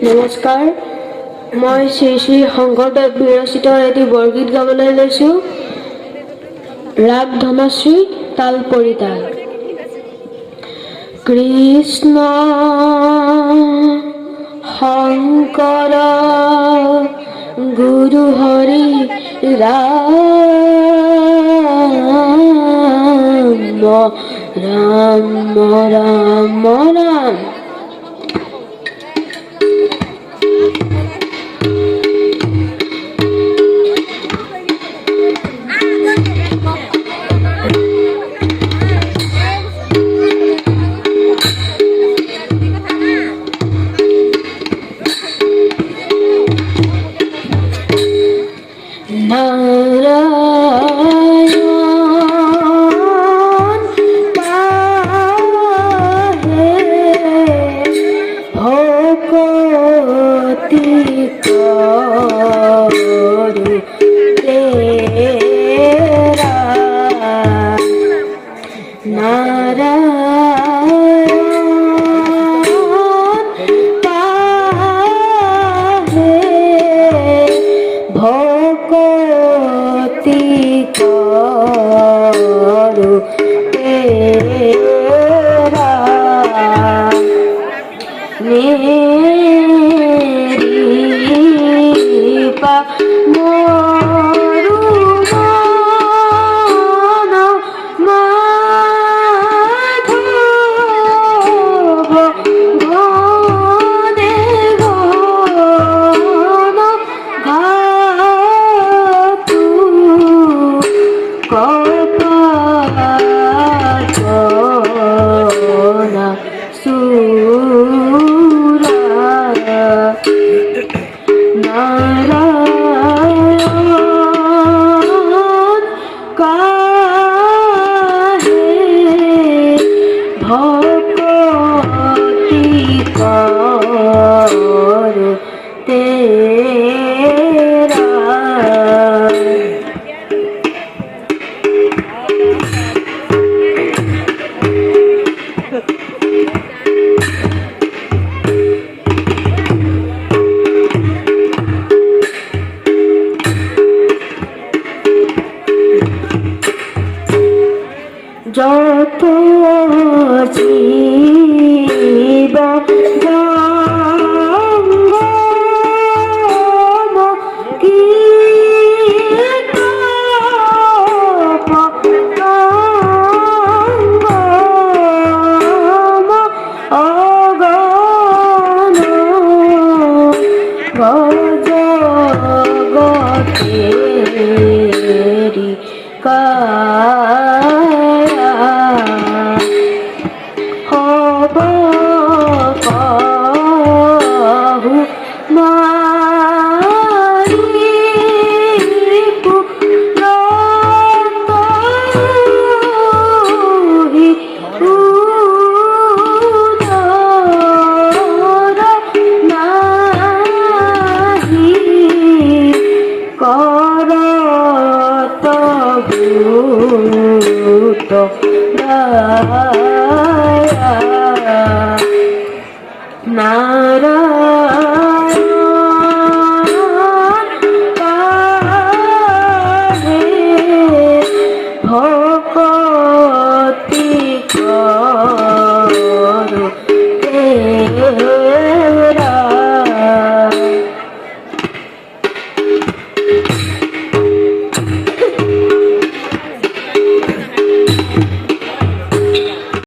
নমস্কাৰ, মই শ্ৰী শ্ৰী শংকৰদেৱ বিৰচিত এটি বৰগীত গাবলৈ লৈছোঁ। ৰাগ ধনশ্ৰী, তাল পৰিতাল। কৃষ্ণ শংকৰ গুৰু হৰি ৰাম ৰাম ৰাম ৰাম। নারায়ণ পাহে ভকতি করু তেরা নারায়ণ পাহে ভকতি করু তেরা মেরি পা মরু মন মাধব গনে গন ঘাতু কপাচনা সুরা নারায়ণ কাহে ভকতি করু তেরা। যত জীব জঙ্গম কীট পতঙ্গম অগণ জগতেরি